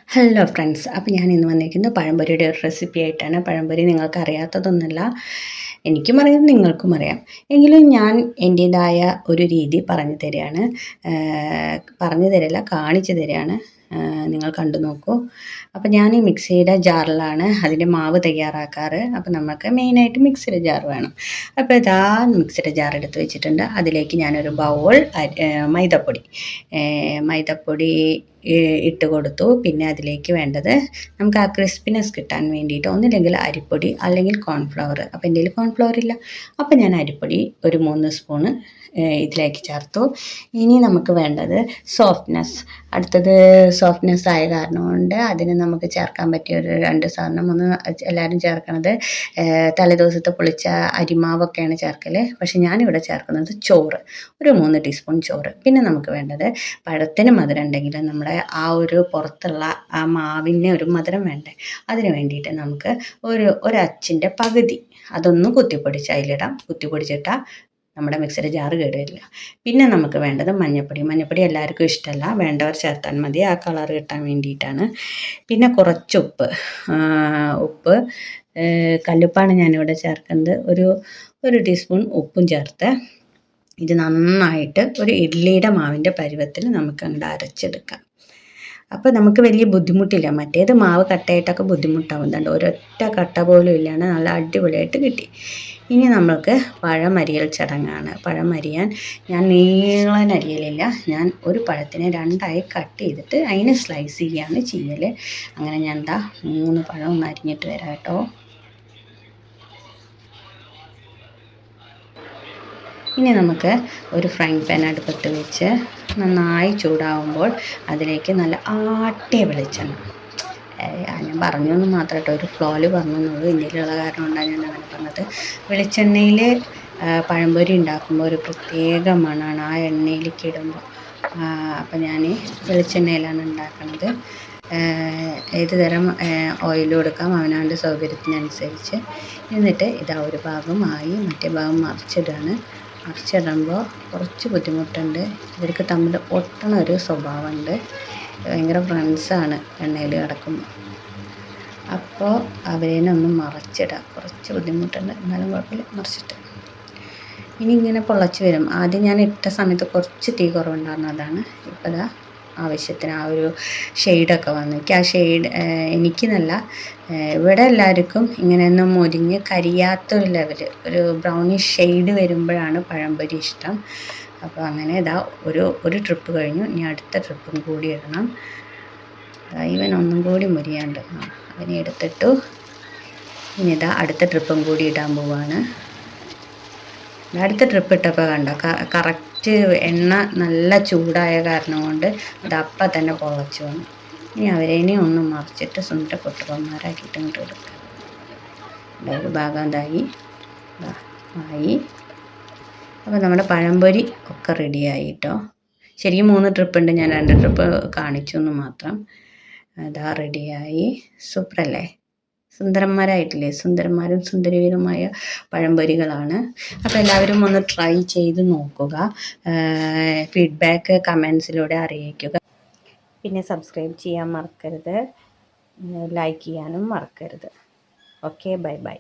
Hello friends, അപ്പോൾ ഞാൻ ഇന്ന് വന്നിരിക്കുന്നത് പഴംപൊരിയുടെ ഒരു റെസിപ്പി ആയിട്ടാണ്. പഴംപൊരി നിങ്ങൾക്ക് അറിയാത്തതൊന്നുമല്ല, എനിക്കും അറിയാം നിങ്ങൾക്കും അറിയാം. എങ്കിലും ഞാൻ എൻ്റേതായ ഒരു രീതി പറഞ്ഞു തരികയാണ്. പറഞ്ഞു തരില്ല, കാണിച്ചു തരികയാണ്. നിങ്ങൾ കണ്ടു നോക്കൂ. അപ്പോൾ ഞാൻ ഈ മിക്സിയുടെ ജാറിലാണ് അതിൻ്റെ മാവ് തയ്യാറാക്കാറ്. അപ്പോൾ നമുക്ക് മെയിനായിട്ട് മിക്സിയുടെ ജാർ വേണം. അപ്പോൾ ഇതാ മിക്സിയുടെ ജാർ എടുത്ത് വെച്ചിട്ടുണ്ട്. അതിലേക്ക് ഞാനൊരു ബൗൾ മൈദപ്പൊടി മൈദപ്പൊടി ഇട്ട് കൊടുത്തു. പിന്നെ അതിലേക്ക് വേണ്ടത് നമുക്ക് ആ ക്രിസ്പിനെസ് കിട്ടാൻ വേണ്ടിയിട്ട് ഒന്നില്ലെങ്കിൽ അരിപ്പൊടി അല്ലെങ്കിൽ കോൺഫ്ലവർ. അപ്പോൾ എൻ്റെ കയ്യിൽ കോൺഫ്ലവർ ഇല്ല, അപ്പോൾ ഞാൻ അരിപ്പൊടി ഒരു 3 സ്പൂണ് ഇതിലേക്ക് ചേർത്തു. ഇനി നമുക്ക് വേണ്ടത് സോഫ്റ്റ്നെസ്. അടുത്തത് സോഫ്റ്റ്നെസ് ആയ കാരണം കൊണ്ട് അതിന് നമുക്ക് ചേർക്കാൻ പറ്റിയ ഒരു 2 സാധനം. ഒന്ന് എല്ലാവരും ചേർക്കണത് തലേദിവസത്തെ പൊളിച്ച അരിമാവൊക്കെയാണ് ചേർക്കൽ. പക്ഷെ ഞാനിവിടെ ചേർക്കുന്നത് ചോറ്, ഒരു 3 ടീസ്പൂൺ ചോറ്. പിന്നെ നമുക്ക് വേണ്ടത് പഴത്തിന് മധുരം ഉണ്ടെങ്കിൽ നമ്മുടെ ആ ഒരു പുറത്തുള്ള ആ മാവിന് ഒരു മധുരം വേണ്ടേ, അതിന് വേണ്ടിയിട്ട് നമുക്ക് ഒരു അച്ചിൻ്റെ പകുതി അതൊന്ന് കുത്തിപ്പൊടിച്ച് അതിലിടാം. കുത്തിപ്പൊടിച്ചിട്ടാൽ നമ്മുടെ മിക്സിയുടെ ജാറ് കേടുവരില്ല. പിന്നെ നമുക്ക് വേണ്ടത് മഞ്ഞൾപ്പൊടി എല്ലാവർക്കും ഇഷ്ടമല്ല, വേണ്ടവർ ചേർത്താൽ മതി, ആ കളർ കിട്ടാൻ വേണ്ടിയിട്ടാണ്. പിന്നെ കുറച്ച് ഉപ്പ് കല്ലുപ്പാണ് ഞാനിവിടെ ചേർക്കുന്നത്. ഒരു ടീസ്പൂൺ ഉപ്പും ചേർത്ത് ഇത് നന്നായിട്ട് ഒരു ഇഡ്ഡലിയുടെ മാവിൻ്റെ പരുവത്തിൽ നമുക്ക് അങ്ങോട്ട് അരച്ചെടുക്കാം. അപ്പോൾ നമുക്ക് വലിയ ബുദ്ധിമുട്ടില്ല. മറ്റേത് മാവ് കട്ടയായിട്ടൊക്കെ ബുദ്ധിമുട്ടാവുന്നുണ്ട്, ഒരൊറ്റ കട്ട പോലും ഇല്ലാണ്ട് നല്ല അടിപൊളിയായിട്ട് കിട്ടി. ഇനി നമ്മൾക്ക് പഴം അരിയൽ ചടങ്ങാണ്. പഴം അരിയാൻ ഞാൻ നീളൻ അരിയലില്ല, ഞാൻ ഒരു പഴത്തിനെ 2ആയി കട്ട് ചെയ്തിട്ട് അതിന് സ്ലൈസ് ചെയ്യുകയാണ് ചെയ്യൽ. അങ്ങനെ ഞാൻ 3 പഴം ഒന്ന് അരിഞ്ഞിട്ട് വരാം കേട്ടോ. ഇനി നമുക്ക് ഒരു ഫ്രൈങ് പാൻ അടുപ്പത്ത് വെച്ച് നന്നായി ചൂടാവുമ്പോൾ അതിലേക്ക് നല്ല ആട്ടിയ വെളിച്ചെണ്ണ, ഞാൻ പറഞ്ഞു എന്ന് മാത്രം കേട്ടോ, ഒരു ഫ്ലോയിൽ പറഞ്ഞു എന്നുള്ളൂ, ഇന്ത്യയിലുള്ള കാരണം കൊണ്ടാണ് ഞാൻ അങ്ങനെ പറഞ്ഞത്. വെളിച്ചെണ്ണയിൽ പഴംപൊരി ഉണ്ടാക്കുമ്പോൾ ഒരു പ്രത്യേക മണമാണ് ആ എണ്ണയിലേക്ക് ഇടുമ്പോൾ. അപ്പോൾ ഞാൻ വെളിച്ചെണ്ണയിലാണ് ഉണ്ടാക്കുന്നത്. ഏത് തരം ഓയിൽ കൊടുക്കാം അവനവൻ്റെ സൗകര്യത്തിനനുസരിച്ച്. എന്നിട്ട് ഇതാ ഒരു ഭാഗമായി മറ്റേ ഭാഗം മറിച്ചിടുമ്പോൾ കുറച്ച് ബുദ്ധിമുട്ടുണ്ട്. ഇവർക്ക് തമ്മിൽ ഒട്ടണ ഒരു സ്വഭാവമുണ്ട്, ഭയങ്കര ഫ്രണ്ട്സാണ് എണ്ണയിൽ കിടക്കുമ്പോൾ. അപ്പോൾ അവരേനൊന്ന് മറിച്ചിടാം, കുറച്ച് ബുദ്ധിമുട്ടുണ്ട്, എന്നാലും കുഴപ്പമില്ല, മറിച്ചിട്ട് ഇനി ഇങ്ങനെ പൊള്ളച്ച് വരും. ആദ്യം ഞാൻ ഇട്ട സമയത്ത് കുറച്ച് തീ കുറവുണ്ടായിരുന്നതാണ്. ഇപ്പോൾ ഇതാ ആവശ്യത്തിന് ആ ഒരു ഷെയ്ഡൊക്കെ വന്നു. എനിക്ക് ആ ഷെയ്ഡ് എനിക്കെന്നല്ല, ഇവിടെ എല്ലാവർക്കും ഇങ്ങനെയൊന്നും മൊരിഞ്ഞ് കരിയാത്തൊരു ലെവൽ, ഒരു ബ്രൗണിഷ് ഷെയ്ഡ് വരുമ്പോഴാണ് പഴംപൊരി ഇഷ്ടം. അപ്പോൾ അങ്ങനെ ഇതാ ഒരു ട്രിപ്പ് കഴിഞ്ഞു, ഇനി അടുത്ത ട്രിപ്പും കൂടി ഇടണം. ഇവൻ ഒന്നും കൂടി മുരിയാണ്ട് അവനെ എടുത്തിട്ടു. ഇനി ഇതാ അടുത്ത ട്രിപ്പും കൂടി ഇടാൻ പോവാണ്. അടുത്ത ട്രിപ്പ് ഇട്ടപ്പോൾ കണ്ടോ, കറക്റ്റ് എണ്ണ നല്ല ചൂടായ കാരണം കൊണ്ട് അത് അപ്പം തന്നെ പൊളച്ചു വന്നു. ഇനി അവരേനെ ഒന്ന് മറിച്ചിട്ട് സുന്ദര പൊട്ടുപന്മാരാക്കിയിട്ട് ഇങ്ങോട്ട് എടുക്കുക. ഒരു ഭാഗം ഇതായി ആയി. അപ്പോൾ നമ്മുടെ പഴംപൊരി ഒക്കെ റെഡിയായി കേട്ടോ. ശരിക്കും 3 ട്രിപ്പ് ഉണ്ട്, ഞാൻ 2 ട്രിപ്പ് കാണിച്ചു എന്ന് മാത്രം. അതാ റെഡിയായി. സൂപ്പറല്ലേ, സുന്ദരന്മാരായിട്ടില്ലേ, സുന്ദരന്മാരും സുന്ദരികളുമായ പഴംപൊരികളാണ്. അപ്പോൾ എല്ലാവരും ഒന്ന് ട്രൈ ചെയ്ത് നോക്കുക, ഫീഡ്ബാക്ക് കമൻസിലൂടെ അറിയിക്കുക. പിന്നെ സബ്സ്ക്രൈബ് ചെയ്യാൻ മറക്കരുത്, ലൈക്ക് ചെയ്യാനും മറക്കരുത്. Okay, bye bye.